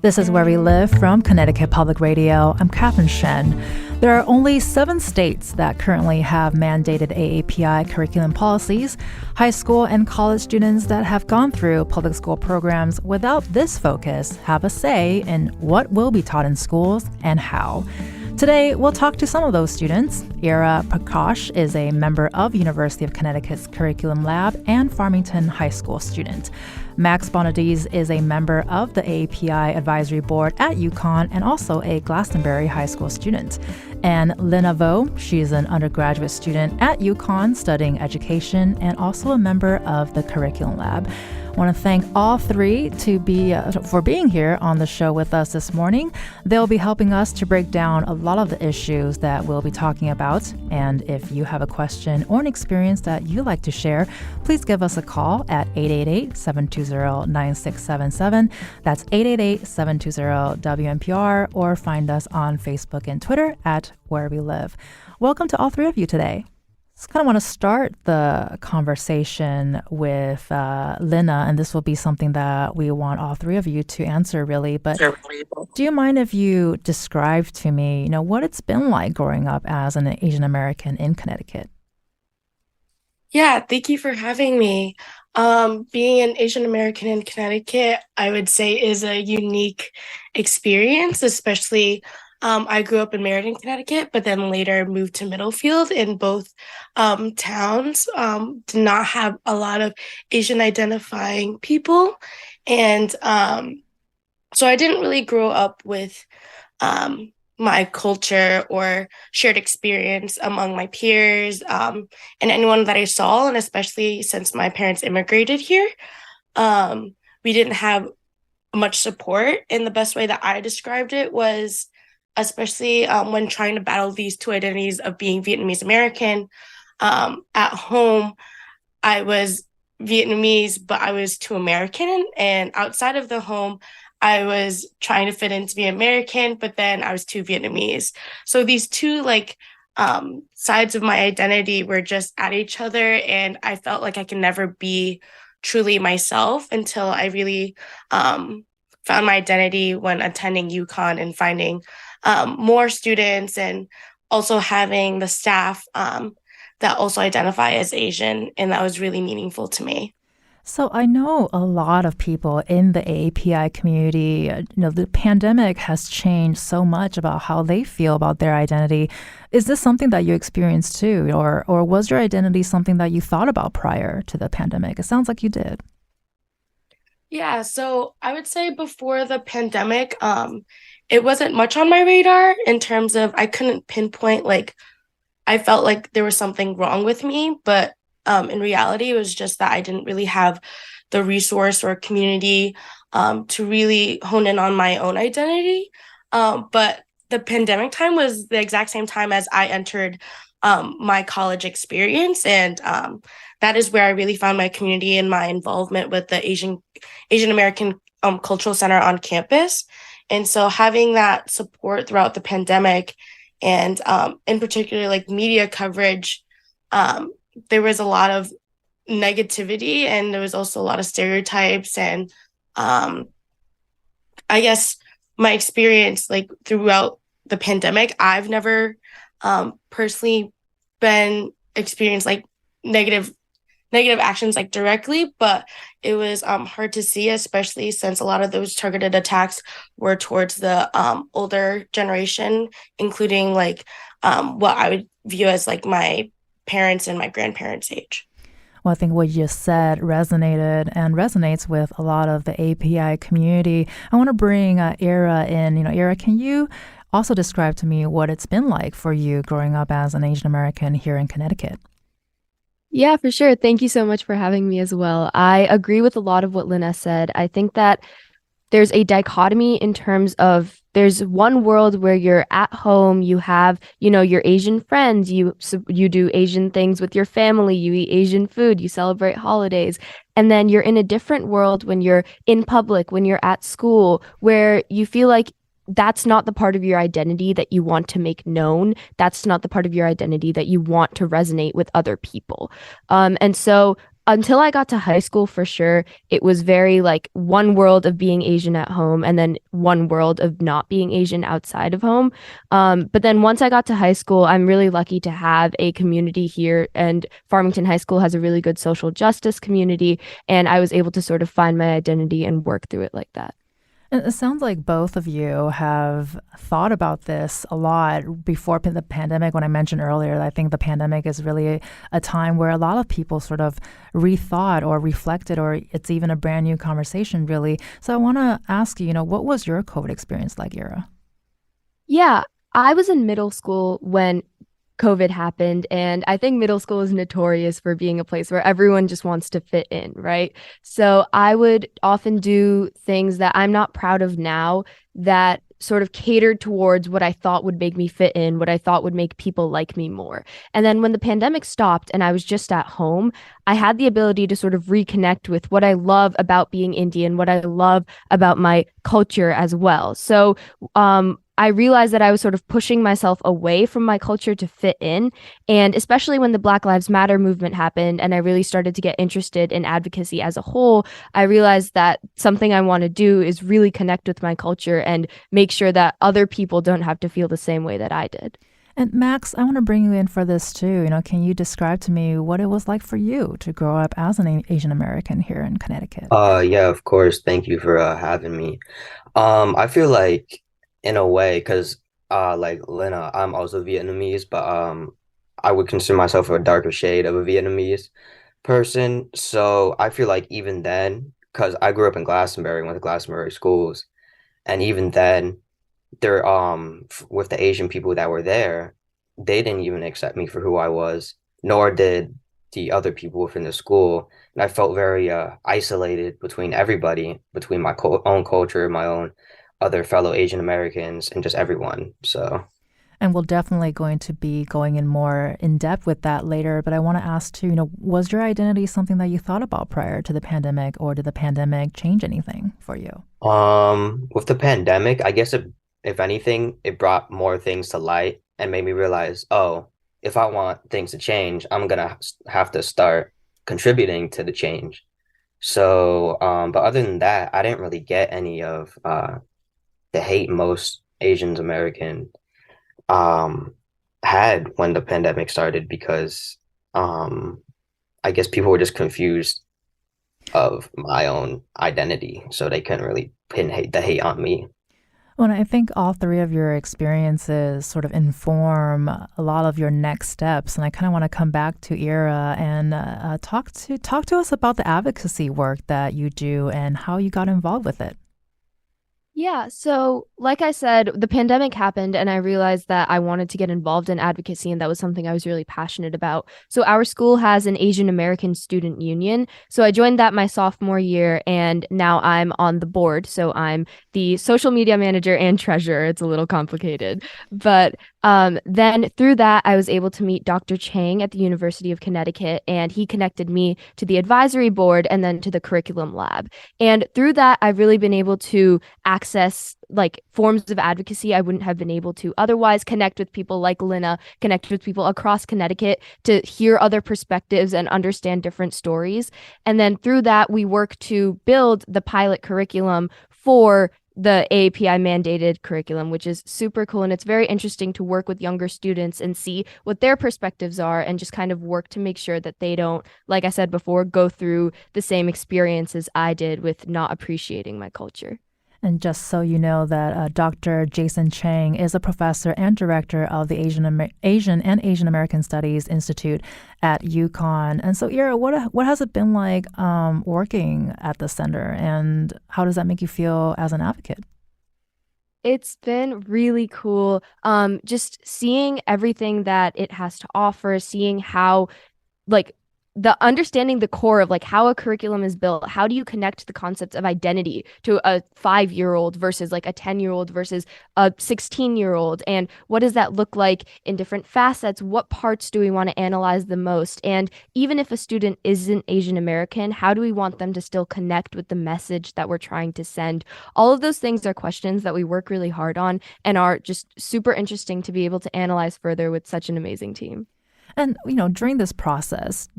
This is Where We Live from Connecticut Public Radio. I'm Catherine Shen. There are only 7 states that currently have mandated AAPI curriculum policies. High school and college students that have gone through public school programs without this focus have a say in what will be taught in schools and how. Today, we'll talk to some of those students. Eira Parkash is a member of University of Connecticut's Curriculum Lab and Farmington High School student. Max Bonadies is a member of the AAPI Advisory Board at UCONN and also a Glastonbury High School student. And Lynna, she's an undergraduate student at UCONN studying education and also a member of the Curriculum Lab. I want to thank all three for being here on the show with us this morning. They'll be helping us to break down a lot of the issues that we'll be talking about. And if you have a question or an experience that you'd like to share, please give us a call at 888-720-9677. That's 888-720-WNPR, or find us on Facebook and Twitter at Where We Live. Welcome to all three of you today. I kind of want to start the conversation with Lynna, and this will be something that we want all three of you to answer, really. But do you mind if you describe to me, what it's been like growing up as an Asian American in Connecticut? Yeah, thank you for having me. Being an Asian American in Connecticut, I would say, is a unique experience, especially I grew up in Meriden, Connecticut, but then later moved to Middlefield. In both towns did not have a lot of Asian identifying people. And so I didn't really grow up with my culture or shared experience among my peers and anyone that I saw. And especially since my parents immigrated here, we didn't have much support. And the best way that I described it was, especially when trying to battle these two identities of being Vietnamese American. At home, I was Vietnamese, but I was too American. And outside of the home, I was trying to fit in to be American, but then I was too Vietnamese. So these two sides of my identity were just at each other. And I felt like I could never be truly myself until I really found my identity when attending UCONN and finding more students and also having the staff that also identify as Asian. And that was really meaningful to me. So I know a lot of people in the AAPI community, the pandemic has changed so much about how they feel about their identity. Is this something that you experienced too? Or was your identity something that you thought about prior to the pandemic? It sounds like you did. Yeah, so I would say before the pandemic, it wasn't much on my radar in terms of I couldn't pinpoint, I felt like there was something wrong with me, but in reality, it was just that I didn't really have the resource or community to really hone in on my own identity. But the pandemic time was the exact same time as I entered my college experience. And that is where I really found my community and my involvement with the Asian American Cultural Center on campus. And so having that support throughout the pandemic and in particular, media coverage, there was a lot of negativity and there was also a lot of stereotypes. And I guess my experience, throughout the pandemic, I've never personally been experienced negative actions directly, but it was hard to see, especially since a lot of those targeted attacks were towards the older generation, including what I would view as my parents and my grandparents' age. Well, I think what you just said resonated and resonates with a lot of the AAPI community. I want to bring Eira in. Eira, can you also describe to me what it's been like for you growing up as an Asian American here in Connecticut? Yeah, for sure. Thank you so much for having me as well. I agree with a lot of what Lynna said. I think that there's a dichotomy in terms of there's one world where you're at home, you have, your Asian friends, you do Asian things with your family, you eat Asian food, you celebrate holidays. And then you're in a different world when you're in public, when you're at school, where you feel like that's not the part of your identity that you want to make known. That's not the part of your identity that you want to resonate with other people. And so until I got to high school, for sure, it was very like one world of being Asian at home and then one world of not being Asian outside of home. But then once I got to high school, I'm really lucky to have a community here, and Farmington High School has a really good social justice community, and I was able to sort of find my identity and work through it like that. And it sounds like both of you have thought about this a lot before the pandemic. When I mentioned earlier, I think the pandemic is really a time where a lot of people sort of rethought or reflected, or it's even a brand new conversation, really. So I want to ask you, what was your COVID experience like, Eira? Yeah, I was in middle school when COVID happened, and I think middle school is notorious for being a place where everyone just wants to fit in, right? So I would often do things that I'm not proud of now that sort of catered towards what I thought would make me fit in, what I thought would make people like me more. And then when the pandemic stopped and I was just at home, I had the ability to sort of reconnect with what I love about being Indian, what I love about my culture as well. So, I realized that I was sort of pushing myself away from my culture to fit in. And especially when the Black Lives Matter movement happened and I really started to get interested in advocacy as a whole, I realized that something I want to do is really connect with my culture and make sure that other people don't have to feel the same way that I did. And Max, I want to bring you in for this too. Can you describe to me what it was like for you to grow up as an Asian American here in Connecticut? Yeah, of course. Thank you for having me. I feel like in a way, because like Lynna, I'm also Vietnamese, but I would consider myself a darker shade of a Vietnamese person. So I feel like even then, because I grew up in Glastonbury, went to Glastonbury schools, and even then, there with the Asian people that were there, they didn't even accept me for who I was, nor did the other people within the school. And I felt very isolated between everybody, between my own culture, my own other fellow Asian Americans, and just everyone. So, And we're definitely going to be going in more in depth with that later. But I want to ask too, was your identity something that you thought about prior to the pandemic, or did the pandemic change anything for you? with the pandemic, I guess if anything, it brought more things to light and made me realize, oh, if I want things to change, I'm gonna have to start contributing to the change. So, but other than that, I didn't really get any of the hate most Asian American um had when the pandemic started because I guess people were just confused of my own identity, so they couldn't really pin the hate on me. Well, I think all three of your experiences sort of inform a lot of your next steps, and I kind of want to come back to Eira and talk to us about the advocacy work that you do and how you got involved with it. Yeah, so like I said, the pandemic happened and I realized that I wanted to get involved in advocacy, and that was something I was really passionate about. So our school has an Asian American student union. So I joined that my sophomore year, and now I'm on the board. So I'm the social media manager and treasurer. It's a little complicated. But then through that, I was able to meet Dr. Chang at the University of Connecticut, and he connected me to the advisory board and then to the curriculum lab. And through that, I've really been able to access like forms of advocacy I wouldn't have been able to otherwise, connect with people like Lynna, connect with people across Connecticut to hear other perspectives and understand different stories. And then through that, we work to build the pilot curriculum for the AAPI mandated curriculum, which is super cool. And it's very interesting to work with younger students and see what their perspectives are and just kind of work to make sure that they don't, like I said before, go through the same experiences I did with not appreciating my culture. And just so you know that Dr. Jason Chang is a professor and director of the Asian and Asian American Studies Institute at UCONN. And so, Eira, what has it been like working at the center, and how does that make you feel as an advocate? It's been really cool. Just seeing everything that it has to offer, seeing how like the understanding the core of like how a curriculum is built. How do you connect the concepts of identity to a 5-year-old versus like a 10-year-old versus a 16-year-old? And what does that look like in different facets? What parts do we want to analyze the most? And even if a student isn't Asian American, how do we want them to still connect with the message that we're trying to send? All of those things are questions that we work really hard on and are just super interesting to be able to analyze further with such an amazing team. And, during this process,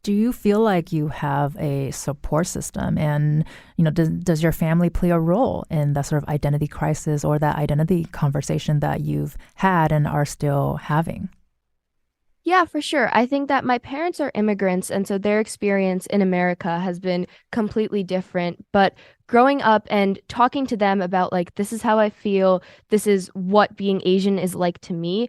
Do you feel like you have a support system, and does your family play a role in that sort of identity crisis or that identity conversation that you've had and are still having? Yeah, for sure. I think that my parents are immigrants, and so their experience in America has been completely different. But growing up and talking to them about like, this is how I feel, this is what being Asian is like to me,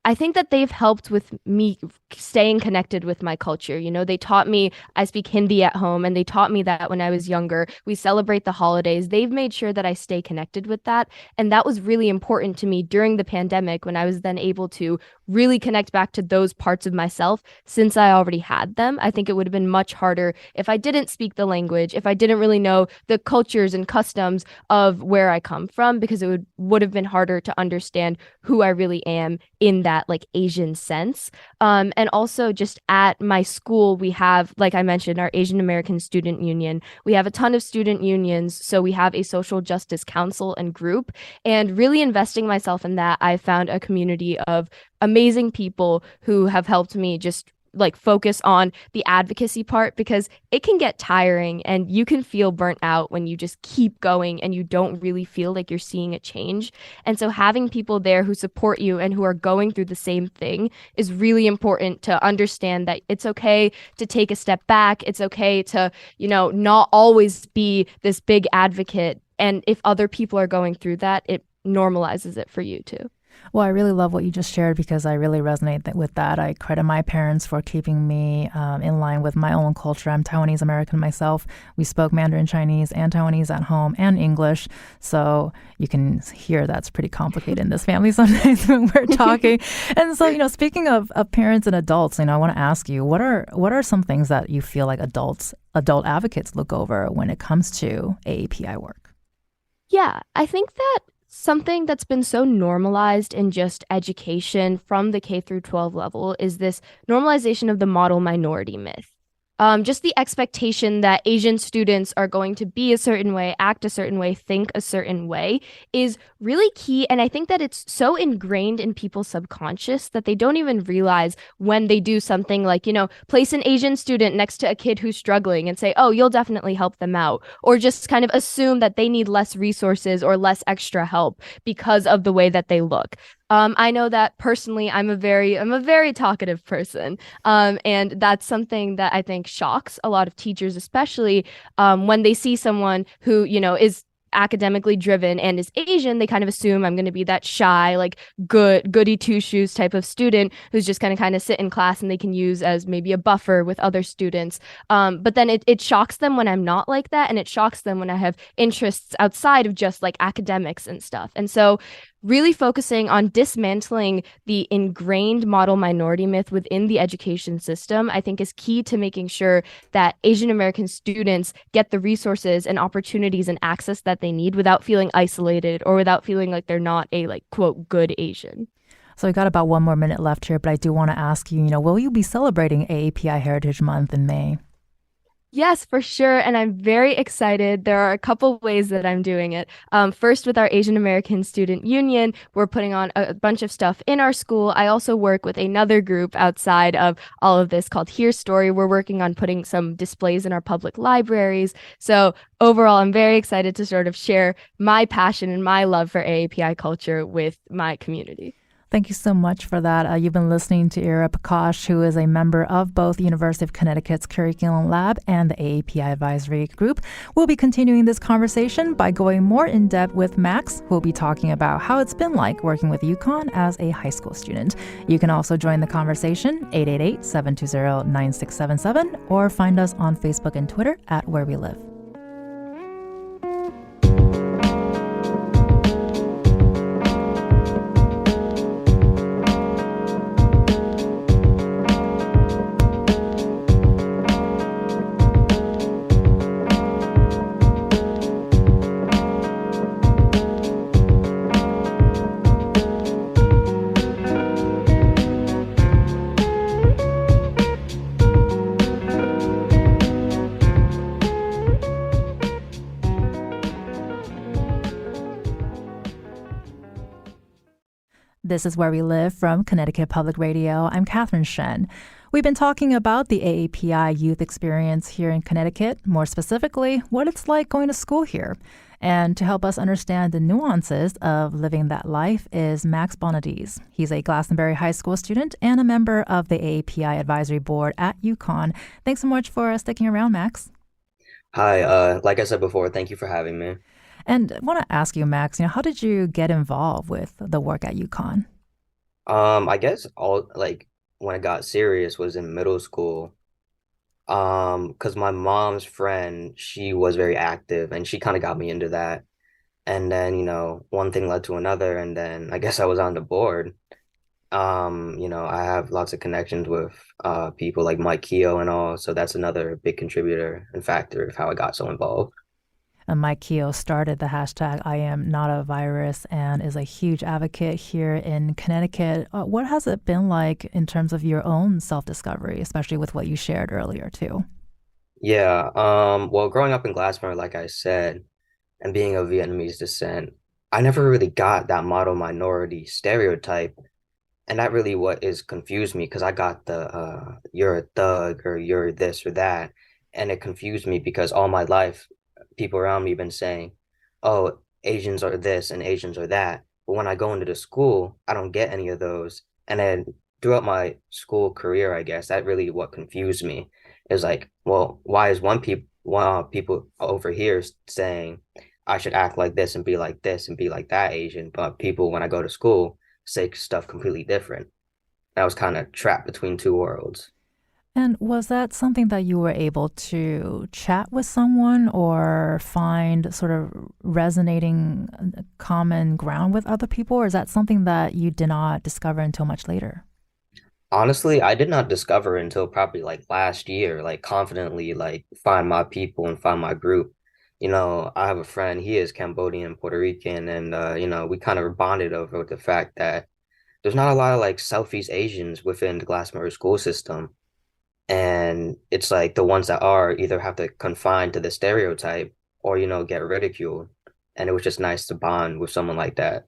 I think that they've helped with me staying connected with my culture. They taught me I speak Hindi at home, and they taught me that when I was younger. We celebrate the holidays. They've made sure that I stay connected with that. And that was really important to me during the pandemic when I was then able to really connect back to those parts of myself since I already had them. I think it would have been much harder if I didn't speak the language, if I didn't really know the cultures and customs of where I come from, because it would have been harder to understand who I really am in that like Asian sense. And also just at my school, we have, like I mentioned, our Asian American Student Union. We have a ton of student unions. So we have a social justice council and group, and really investing myself in that, I found a community of amazing people who have helped me just like focus on the advocacy part, because it can get tiring and you can feel burnt out when you just keep going and you don't really feel like you're seeing a change. And so having people there who support you and who are going through the same thing is really important, to understand that it's okay to take a step back. It's okay to, not always be this big advocate. And if other people are going through that, it normalizes it for you too. Well, I really love what you just shared because I really resonate with that. I credit my parents for keeping me in line with my own culture. I'm Taiwanese American myself. We spoke Mandarin Chinese and Taiwanese at home and English. So you can hear that's pretty complicated in this family sometimes when we're talking. And so, speaking of parents and adults, I want to ask you, what are some things that you feel like adult advocates look over when it comes to AAPI work? Yeah, I think that something that's been so normalized in just education from the K through 12 level is this normalization of the model minority myth. Just the expectation that Asian students are going to be a certain way, act a certain way, think a certain way is really key. And I think that it's so ingrained in people's subconscious that they don't even realize when they do something like, place an Asian student next to a kid who's struggling and say, oh, you'll definitely help them out. Or just kind of assume that they need less resources or less extra help because of the way that they look. I know that personally, I'm a very talkative person. And that's something that I think shocks a lot of teachers, especially when they see someone who, is academically driven and is Asian. They kind of assume I'm going to be that shy, like goody two shoes type of student who's just going to kind of sit in class and they can use as maybe a buffer with other students. But then it shocks them when I'm not like that. And it shocks them when I have interests outside of just like academics and stuff. And so really focusing on dismantling the ingrained model minority myth within the education system, I think is key to making sure that Asian American students get the resources and opportunities and access that they need without feeling isolated or without feeling like they're not a like quote good Asian. So we got about 1 more minute left here, but I do want to ask you, will you be celebrating AAPI Heritage Month in May? Yes, for sure. And I'm very excited. There are a couple ways that I'm doing it. First, with our Asian American Student Union, we're putting on a bunch of stuff in our school. I also work with another group outside of all of this called Here Story. We're working on putting some displays in our public libraries. So overall, I'm very excited to sort of share my passion and my love for AAPI culture with my community. Thank you so much for that. You've been listening to Eira Parkash, who is a member of both the University of Connecticut's Curriculum Lab and the AAPI Advisory Group. We'll be continuing this conversation by going more in depth with Max, who will be talking about how it's been like working with UCONN as a high school student. You can also join the conversation, 888-720-9677, or find us on Facebook and Twitter at Where We Live. This is Where We Live from Connecticut Public Radio. I'm Catherine Shen. We've been talking about the AAPI youth experience here in Connecticut, more specifically, what it's like going to school here. And to help us understand the nuances of living that life is Max Bonadies. He's a Glastonbury High School student and a member of the AAPI Advisory Board at UCONN. Thanks so much for sticking around, Max. Hi, like I said before, thank you for having me. And I want to ask you, Max, how did you get involved with the work at UCONN? I guess all like when it got serious was in middle school. Because my mom's friend, she was very active and she kind of got me into that. And then, one thing led to another, and then I guess I was on the board. I have lots of connections with people like Mike Keogh and all, so that's another big contributor and factor of how I got so involved. And Mike Keogh started the hashtag I am not a virus and is a huge advocate here in Connecticut. What has it been like in terms of your own self-discovery, especially with what you shared earlier too? Yeah, well, growing up in Glastonbury, like I said, and being of Vietnamese descent, I never really got that model minority stereotype. And that really what is confused me because I got the you're a thug or you're this or that. And it confused me because all my life people around me have been saying, oh, Asians are this and Asians are that. But when I go into the school, I don't get any of those. And then throughout my school career, I guess that really what confused me is like, well, why is one people over here saying I should act like this and be like this and be like that Asian, but people when I go to school say stuff completely different. I was kind of trapped between two worlds. And was that something that you were able to chat with someone or find sort of resonating common ground with other people? Or is that something that you did not discover until much later? Honestly, I did not discover until probably like last year, like confidently like find my people and find my group. I have a friend, he is Cambodian, Puerto Rican, and we kind of bonded over the fact that there's not a lot of like Southeast Asians within the Glastonbury school system. And it's like the ones that are either have to confine to the stereotype or, get ridiculed. And it was just nice to bond with someone like that.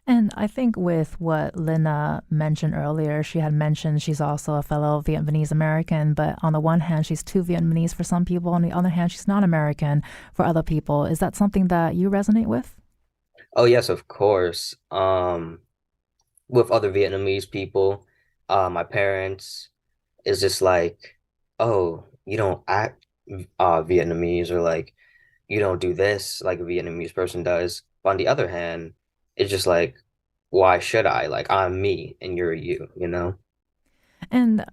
And I think with what Lynna mentioned earlier, she had mentioned she's also a fellow Vietnamese American, but on the one hand, she's too Vietnamese for some people. On the other hand, she's not American for other people. Is that something that you resonate with? Oh, yes, of course. With other Vietnamese people, my parents is just like, oh, you don't act Vietnamese or like you don't do this like a Vietnamese person does. But on the other hand, it's just like, why should I? Like I'm me and you're you? And,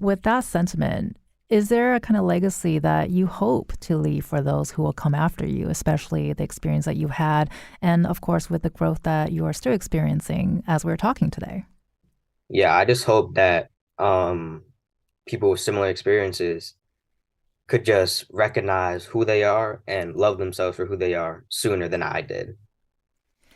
with that sentiment, is there a kind of legacy that you hope to leave for those who will come after you, especially the experience that you've had, and of course, with the growth that you are still experiencing as we're talking today? Yeah, I just hope that people with similar experiences could just recognize who they are and love themselves for who they are sooner than I did.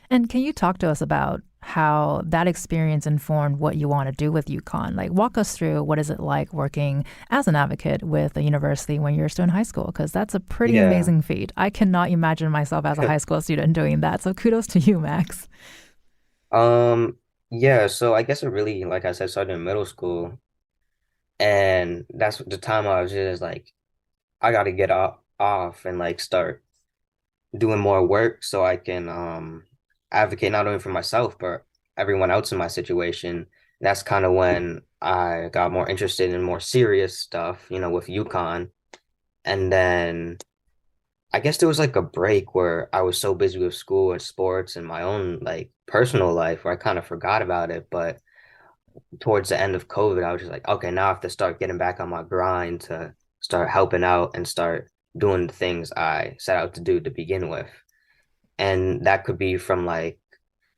And can you talk to us about how that experience informed what you want to do with UConn? Like, walk us through what is it like working as an advocate with a university when you're still in high school? Because that's a pretty Yeah. amazing feat. I cannot imagine myself as a high school student doing that. So kudos to you, Max. Yeah, so I guess it really, like I said, started in middle school. And that's the time I was just like, I got to get off and like start doing more work so I can advocate not only for myself but everyone else in my situation. That's kind of when I got more interested in more serious stuff, with UConn. And then I guess there was like a break where I was so busy with school and sports and my own like personal life where I kind of forgot about it. But towards the end of COVID, I was just like, okay, now I have to start getting back on my grind to start helping out and start doing the things I set out to do to begin with. And that could be from like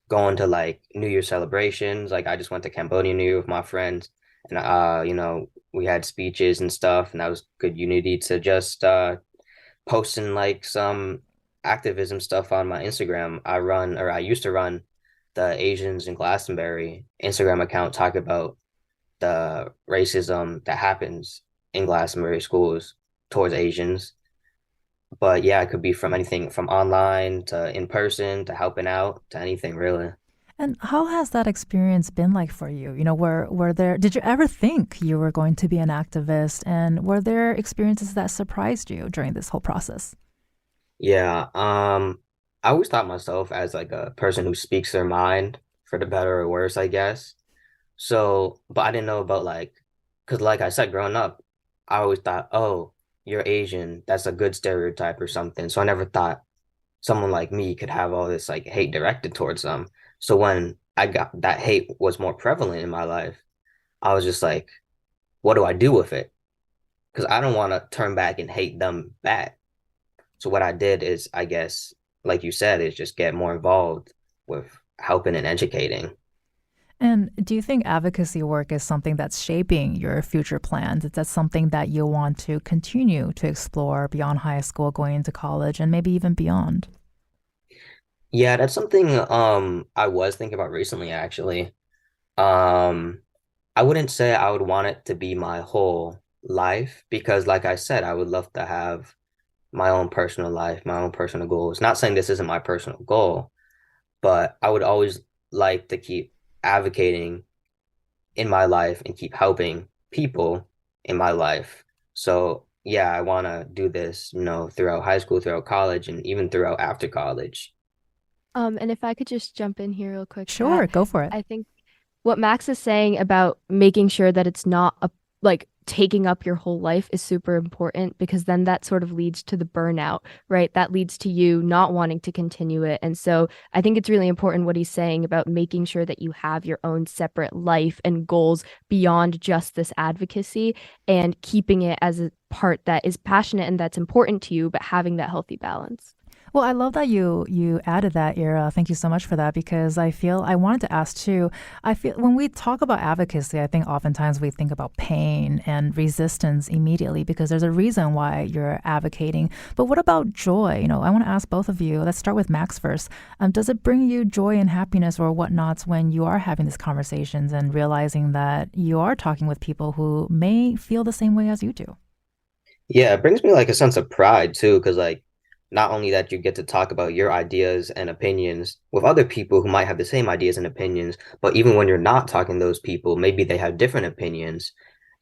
going to like New Year celebrations. Like I just went to Cambodia New Year with my friends and we had speeches and stuff and that was good unity to just posting like some activism stuff on my Instagram. I used to run the Asians in Glastonbury Instagram account talk about the racism that happens in Glastonbury schools towards Asians. But yeah, it could be from anything from online to in person to helping out to anything really. And how has that experience been like for you? Were there did you ever think you were going to be an activist, and were there experiences that surprised you during this whole process? Yeah, I always thought myself as like a person who speaks their mind for the better or worse, I guess. So, but I didn't know about like, because like I said, growing up, I always thought, oh, you're Asian, that's a good stereotype or something. So I never thought someone like me could have all this like hate directed towards them. So when I got that hate was more prevalent in my life, I was just like, what do I do with it? Because I don't want to turn back and hate them back. So what I did is, I guess, like you said, is just get more involved with helping and educating. And do you think advocacy work is something that's shaping your future plans? Is that something that you want to continue to explore beyond high school, going into college, and maybe even beyond? Yeah, that's something I was thinking about recently actually. Um I wouldn't say I would want it to be my whole life because like I said, I would love to have my own personal life, my own personal goals. Not saying this isn't my personal goal, but I would always like to keep advocating in my life and keep helping people in my life. So yeah, I want to do this, throughout high school, throughout college, and even throughout after college. And if I could just jump in here real quick, Sure, Kat, go for it. I think what Max is saying about making sure that it's not like taking up your whole life is super important because then that sort of leads to the burnout, right? That leads to you not wanting to continue it. And so I think it's really important what he's saying about making sure that you have your own separate life and goals beyond just this advocacy and keeping it as a part that is passionate and that's important to you, but having that healthy balance. Well, I love that you added that, Eira. Thank you so much for that because I wanted to ask too. I feel when we talk about advocacy, I think oftentimes we think about pain and resistance immediately because there's a reason why you're advocating. But what about joy? I want to ask both of you. Let's start with Max first. Does it bring you joy and happiness or whatnots when you are having these conversations and realizing that you are talking with people who may feel the same way as you do? Yeah, it brings me like a sense of pride too, because like not only that you get to talk about your ideas and opinions with other people who might have the same ideas and opinions, but even when you're not talking to those people, maybe they have different opinions,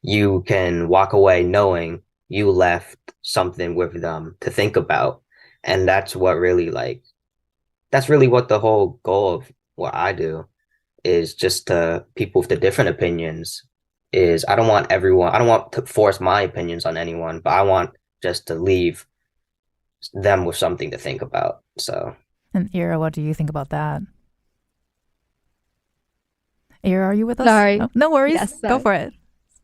you can walk away knowing you left something with them to think about. And that's really what the whole goal of what I do is just to people with the different opinions is I don't want to force my opinions on anyone, but I want just to leave them with something to think about. So, And Eira, what do you think about that? Eira, are you with us? Sorry. Oh, no worries. Yes, Go sorry. for it.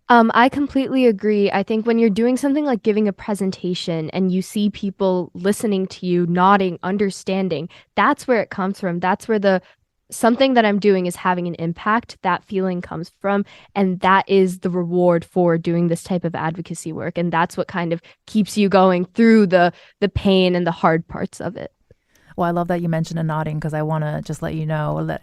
I completely agree. I think when you're doing something like giving a presentation and you see people listening to you, nodding, understanding, that's where it comes from. That's where the something that I'm doing is having an impact. That feeling comes from, and that is the reward for doing this type of advocacy work. And that's what kind of keeps you going through the pain and the hard parts of it. Well, I love that you mentioned a nodding because I want to just let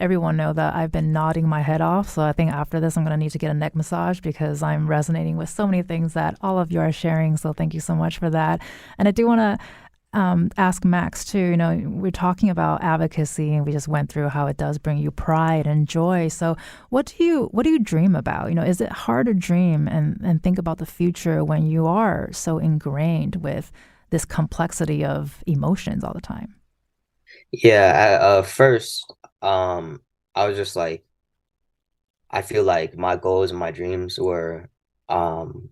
everyone know that I've been nodding my head off. So I think after this, I'm going to need to get a neck massage because I'm resonating with so many things that all of you are sharing. So thank you so much for that. And I do want to ask Max too. We're talking about advocacy, and we just went through how it does bring you pride and joy. So, what do you dream about? Is it hard to dream and think about the future when you are so ingrained with this complexity of emotions all the time? yeah, first, I was just like, I feel like my goals and my dreams were um,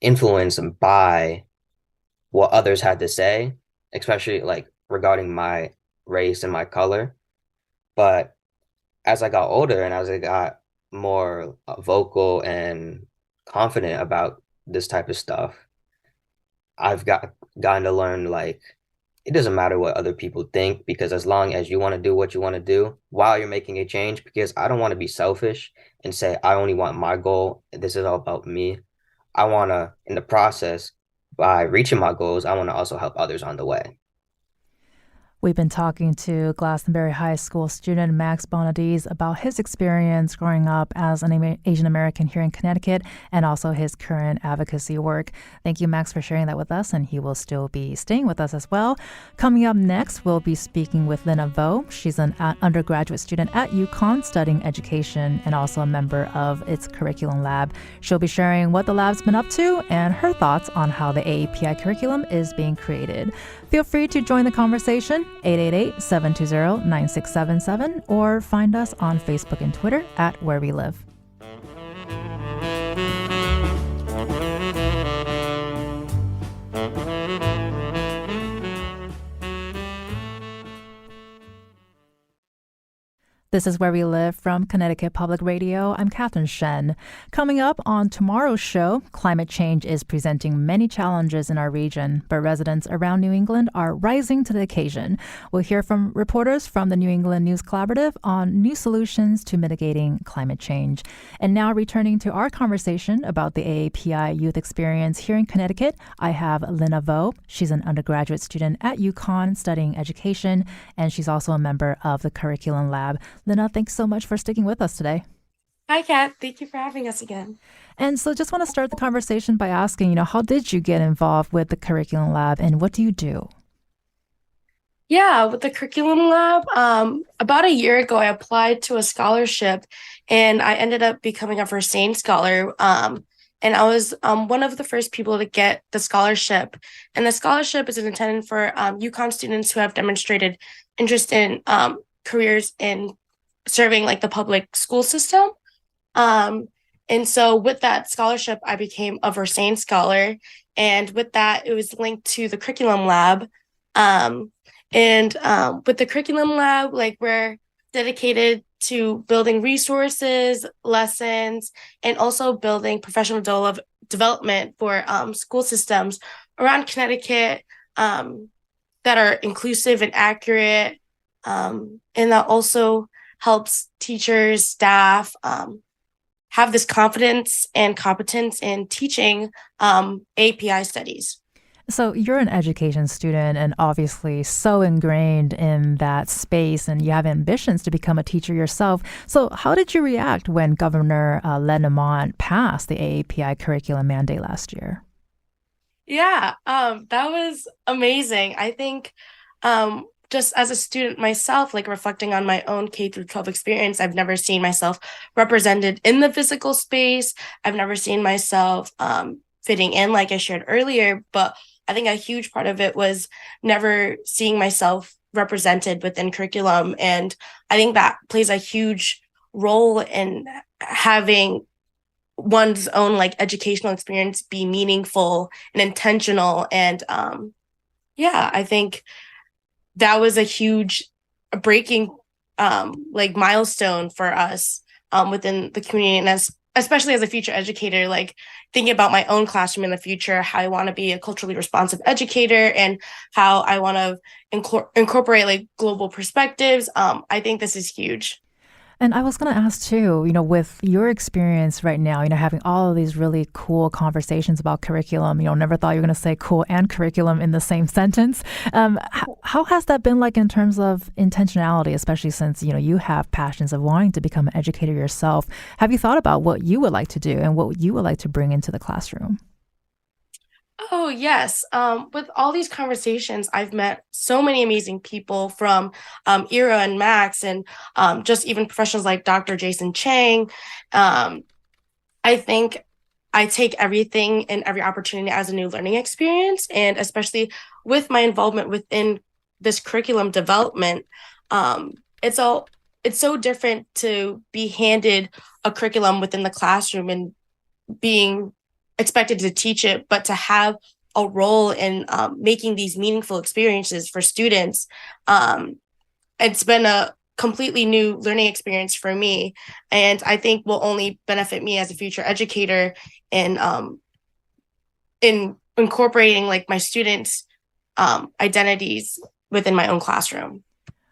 influenced by what others had to say, especially like regarding my race and my color. But as I got older and as I got more vocal and confident about this type of stuff, I've gotten to learn like it doesn't matter what other people think because as long as you want to do what you want to do while you're making a change, because I don't want to be selfish and say I only want my goal, this is all about me. I want to, in the process, by reaching my goals, I want to also help others on the way. We've been talking to Glastonbury High School student Max Bonadies about his experience growing up as an Asian American here in Connecticut and also his current advocacy work. Thank you, Max, for sharing that with us, and he will still be staying with us as well. Coming up next, we'll be speaking with Lynna. She's an undergraduate student at UCONN studying education and also a member of its curriculum lab. She'll be sharing what the lab's been up to and her thoughts on how the AAPI curriculum is being created. Feel free to join the conversation, 888-720-9677, or find us on Facebook and Twitter at Where We Live. This is Where We Live from Connecticut Public Radio. I'm Catherine Shen. Coming up on tomorrow's show, climate change is presenting many challenges in our region, but residents around New England are rising to the occasion. We'll hear from reporters from the New England News Collaborative on new solutions to mitigating climate change. And now returning to our conversation about the AAPI youth experience here in Connecticut, I have Lynna. She's an undergraduate student at UConn studying education, and she's also a member of the curriculum lab. Lynna, thanks so much for sticking with us today. Hi, Kat. Thank you for having us again. And so just want to start the conversation by asking, how did you get involved with the curriculum lab and what do you do? Yeah, with the curriculum lab, about a year ago, I applied to a scholarship and I ended up becoming a first aid scholar. And I was one of the first people to get the scholarship. And the scholarship is intended for UConn students who have demonstrated interest in careers in serving like the public school system. And so with that scholarship, I became a Versane scholar. And with that, it was linked to the curriculum lab. With the curriculum lab, like we're dedicated to building resources, lessons, and also building professional development for school systems around Connecticut that are inclusive and accurate. And that also helps teachers, staff have this confidence and competence in teaching API studies. So you're an education student and obviously so ingrained in that space, and you have ambitions to become a teacher yourself. So how did you react when Governor Lynna passed the AAPI curriculum mandate last year? Yeah, that was amazing. I think just as a student myself, like reflecting on my own K through 12 experience, I've never seen myself represented in the physical space. I've never seen myself fitting in, like I shared earlier, but I think a huge part of it was never seeing myself represented within curriculum. And I think that plays a huge role in having one's own like educational experience be meaningful and intentional. And I think that was a huge breaking like milestone for us within the community, and especially as a future educator, like thinking about my own classroom in the future, how I want to be a culturally responsive educator and how I want to incorporate like global perspectives. I think this is huge. And I was going to ask too, with your experience right now, having all of these really cool conversations about curriculum, never thought you were going to say cool and curriculum in the same sentence. How has that been like in terms of intentionality, especially since, you have passions of wanting to become an educator yourself? Have you thought about what you would like to do and what you would like to bring into the classroom? Oh, yes. With all these conversations, I've met so many amazing people from Eira and Max and just even professionals like Dr. Jason Chang. I think I take everything and every opportunity as a new learning experience, and especially with my involvement within this curriculum development, it's so different to be handed a curriculum within the classroom and being expected to teach it, but to have a role in making these meaningful experiences for students. It's been a completely new learning experience for me, and I think will only benefit me as a future educator in incorporating like my students' identities within my own classroom.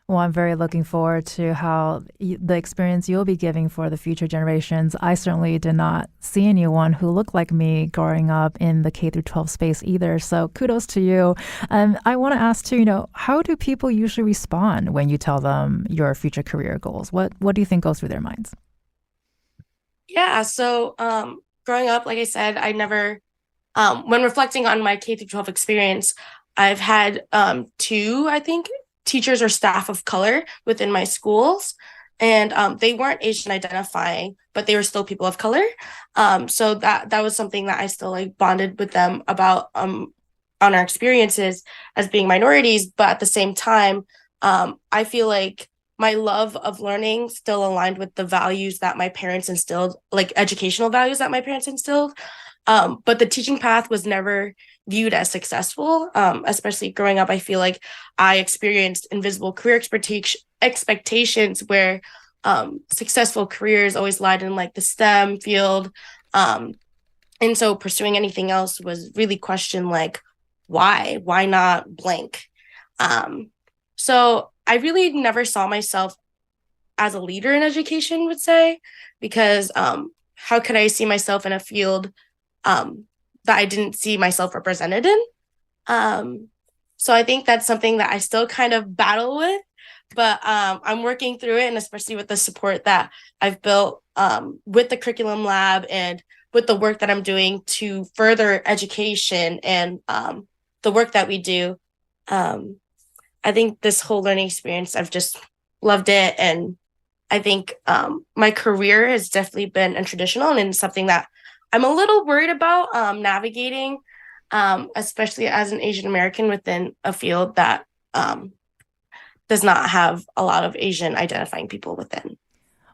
Well, I'm very looking forward to how the experience you'll be giving for the future generations. I certainly did not see anyone who looked like me growing up in the K through 12 space either. So kudos to you. I want to ask too, how do people usually respond when you tell them your future career goals? What do you think goes through their minds? Yeah, so growing up, like I said, I never, when reflecting on my K through 12 experience, I've had two, I think, teachers or staff of color within my schools. And they weren't Asian identifying, but they were still people of color. So that was something that I still like bonded with them about on our experiences as being minorities. But at the same time, I feel like my love of learning still aligned with the values that my parents instilled, like educational values that my parents instilled. But the teaching path was never viewed as successful, especially growing up. I feel like I experienced invisible career expectations where successful careers always lied in like the STEM field. And so pursuing anything else was really questioned like, why not blank? So I really never saw myself as a leader in education, would say, because how could I see myself in a field that I didn't see myself represented in? So I think that's something that I still kind of battle with, but I'm working through it, and especially with the support that I've built with the curriculum lab and with the work that I'm doing to further education and the work that we do. I think this whole learning experience, I've just loved it. And I think my career has definitely been untraditional and something that I'm a little worried about navigating, especially as an Asian American within a field that does not have a lot of Asian identifying people within.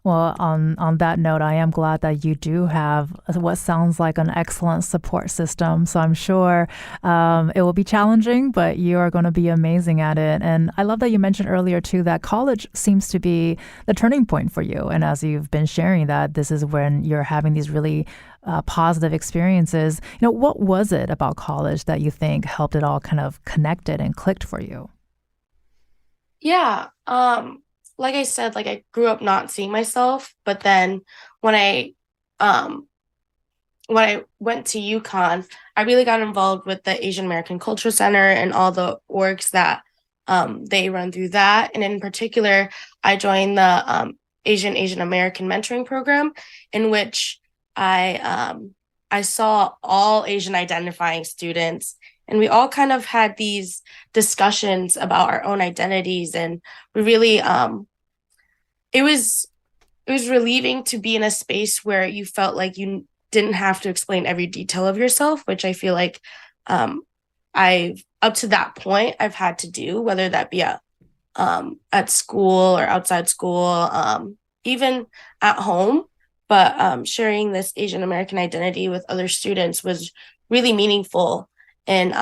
Well, on that note, I am glad that you do have what sounds like an excellent support system. So I'm sure it will be challenging, but you are going to be amazing at it. And I love that you mentioned earlier, too, that college seems to be the turning point for you. And as you've been sharing that, this is when you're having these really positive experiences. What was it about college that you think helped it all kind of connected and clicked for you? Yeah. Like I said, like I grew up not seeing myself, but then when I um when I went to UCONN, I really got involved with the Asian American Cultural Center and all the orgs that they run through that. And in particular, I joined the Asian American mentoring program, in which I saw all Asian identifying students, and we all kind of had these discussions about our own identities, and we really it was relieving to be in a space where you felt like you didn't have to explain every detail of yourself, which I feel like I've up to that point I've had to do, whether that be at school or outside school, even at home. But sharing this Asian American identity with other students was really meaningful, and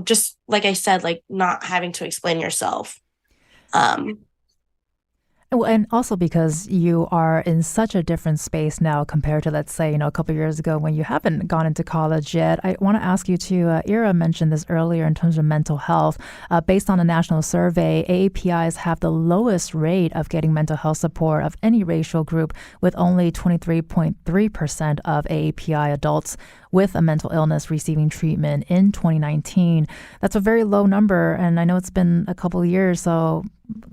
just like I said, like not having to explain yourself. Um, Well, and also because you are in such a different space now compared to, let's say, a couple of years ago when you haven't gone into college yet. I want to ask you too, Eira mentioned this earlier in terms of mental health. Based on a national survey, AAPIs have the lowest rate of getting mental health support of any racial group, with only 23.3% of AAPI adults with a mental illness receiving treatment in 2019. That's a very low number, and I know it's been a couple of years, so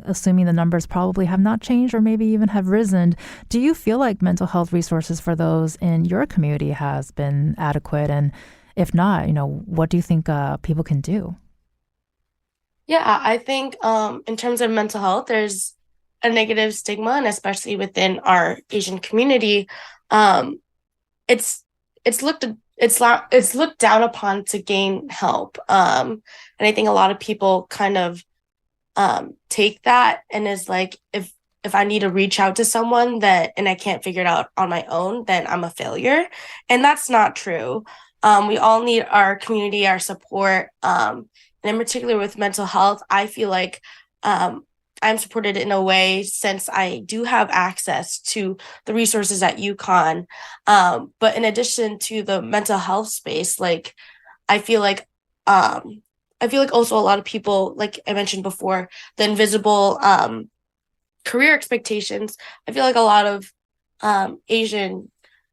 assuming the numbers probably have not changed or maybe even have risen. Do you feel like mental health resources for those in your community has been adequate? And if not, what do you think people can do? Yeah, I think in terms of mental health, there's a negative stigma, and especially within our Asian community, um, it's it's looked down upon to gain help, and I think a lot of people kind of take that and is like, if I need to reach out to someone and I can't figure it out on my own, then I'm a failure, and that's not true. We all need our community, our support. And in particular with mental health, I feel like I'm supported in a way since I do have access to the resources at UConn. But in addition to the mental health space, like I feel like I feel like also a lot of people, like I mentioned before, the invisible career expectations. I feel like a lot of Asian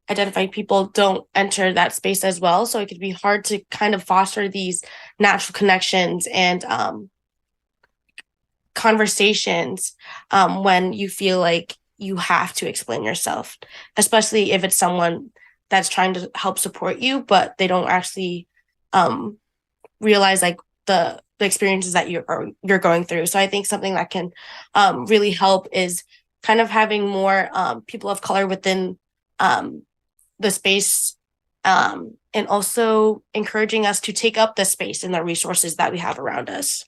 identified people don't enter that space as well. So it could be hard to kind of foster these natural connections and conversations when you feel like you have to explain yourself, especially if it's someone that's trying to help support you, but they don't actually realize like the experiences that you're going through. So I think something that can really help is kind of having more people of color within the space, and also encouraging us to take up the space and the resources that we have around us.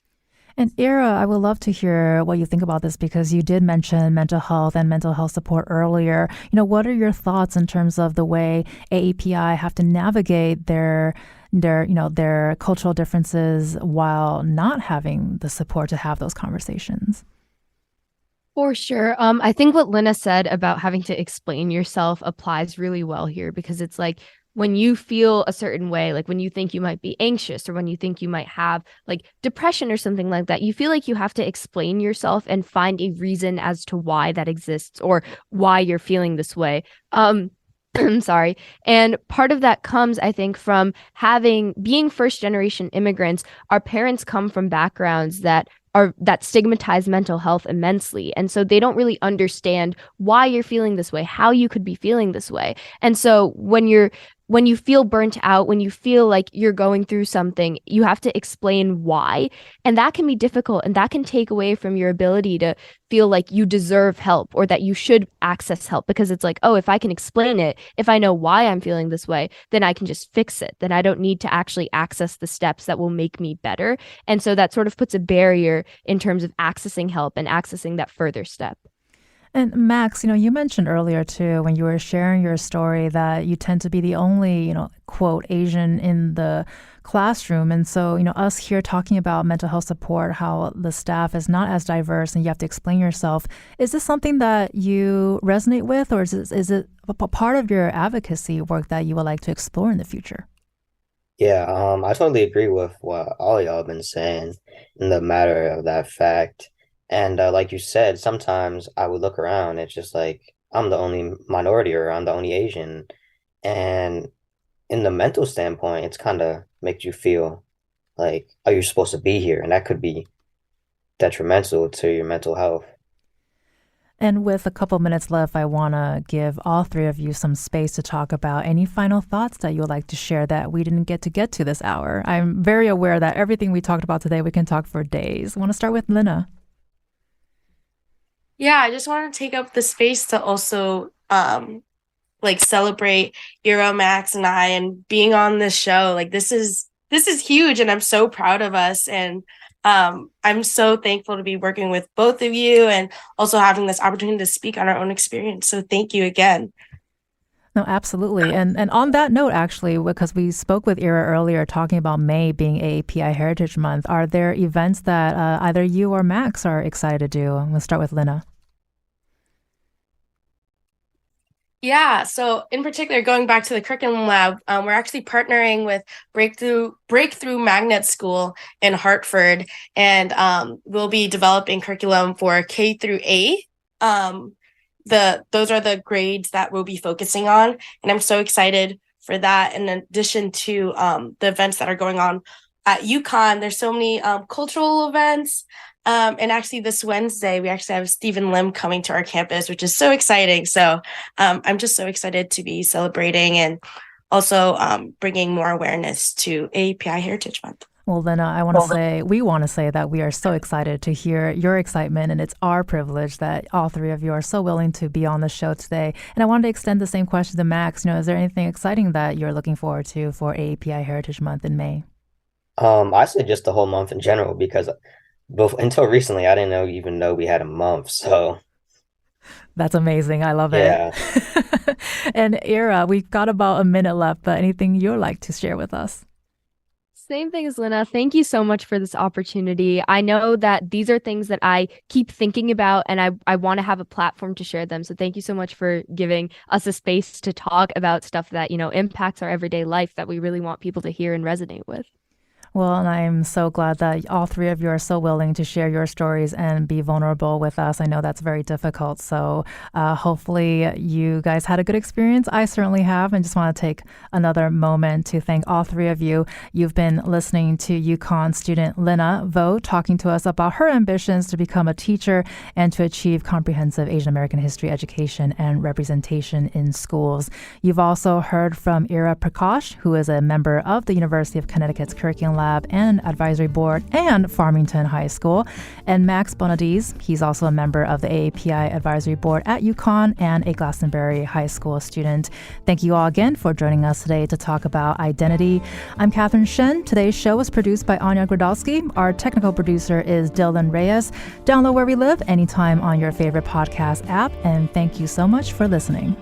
And Eira, I would love to hear what you think about this because you did mention mental health and mental health support earlier. What are your thoughts in terms of the way AAPI have to navigate their cultural differences while not having the support to have those conversations? For sure. I think what Lynna said about having to explain yourself applies really well here because it's like when you feel a certain way, like when you think you might be anxious or when you think you might have like depression or something like that, you feel like you have to explain yourself and find a reason as to why that exists or why you're feeling this way. I'm sorry. And part of that comes, I think, from being first generation immigrants. Our parents come from backgrounds that stigmatize mental health immensely. And so they don't really understand why you're feeling this way, how you could be feeling this way. And so when you feel burnt out, when you feel like you're going through something, you have to explain why. And that can be difficult and that can take away from your ability to feel like you deserve help or that you should access help because it's like, oh, if I can explain it, if I know why I'm feeling this way, then I can just fix it. Then I don't need to actually access the steps that will make me better. And so that sort of puts a barrier in terms of accessing help and accessing that further step. And Max, you mentioned earlier too, when you were sharing your story that you tend to be the only, quote, Asian in the classroom. And so, us here talking about mental health support, how the staff is not as diverse and you have to explain yourself. Is this something that you resonate with or is it a part of your advocacy work that you would like to explore in the future? Yeah, I totally agree with what all y'all have been saying in the matter of that fact. And like you said, sometimes I would look around, it's just like I'm the only minority or I'm the only Asian. And in the mental standpoint, it's kind of makes you feel like, oh, you're supposed to be here. And that could be detrimental to your mental health. And with a couple minutes left, I want to give all three of you some space to talk about any final thoughts that you would like to share that we didn't get to this hour. I'm very aware that everything we talked about today, we can talk for days. I want to start with Lynna. Yeah, I just want to take up the space to also celebrate Eira, Max, and I, and being on this show. Like this is huge, and I'm so proud of us. And I'm so thankful to be working with both of you, and also having this opportunity to speak on our own experience. So thank you again. No, absolutely. And on that note, actually, because we spoke with Eira earlier talking about May being AAPI Heritage Month, are there events that either you or Max are excited to do? I'm going to start with Lynna. Yeah, so in particular, going back to the curriculum lab, we're actually partnering with Breakthrough Magnet School in Hartford, and we'll be developing curriculum for K through 8. Those are the grades that we'll be focusing on, and I'm so excited for that. In addition to the events that are going on at UCONN, there's so many cultural events. And actually this Wednesday, we actually have Stephen Lim coming to our campus, which is so exciting. So I'm just so excited to be celebrating and also bringing more awareness to AAPI Heritage Month. Well, Lynna, we want to say that we are so excited to hear your excitement, and it's our privilege that all three of you are so willing to be on the show today. And I wanted to extend the same question to Max. Is there anything exciting that you're looking forward to for AAPI Heritage Month in May? I said just the whole month in general because until recently, I didn't even know we had a month. So that's amazing. I love it. And Eira, we've got about a minute left, but anything you'd like to share with us? Same thing as Lynna. Thank you so much for this opportunity. I know that these are things that I keep thinking about, and I want to have a platform to share them. So thank you so much for giving us a space to talk about stuff that, impacts our everyday life that we really want people to hear and resonate with. Well, and I'm so glad that all three of you are so willing to share your stories and be vulnerable with us. I know that's very difficult. So hopefully you guys had a good experience. I certainly have. And just want to take another moment to thank all three of you. You've been listening to UCONN student Lynna Vo talking to us about her ambitions to become a teacher and to achieve comprehensive Asian American history education and representation in schools. You've also heard from Eira Parkash, who is a member of the University of Connecticut's Curriculum Lab and Advisory Board and Farmington High School, and Max Bonadies. He's also a member of the AAPI Advisory Board at UConn and a Glastonbury High School student. Thank you all again for joining us today to talk about identity. I'm Catherine Shen. Today's show was produced by Anya Grodowski. Our technical producer is Dylan Reyes. Download Where We Live anytime on your favorite podcast app, and thank you so much for listening.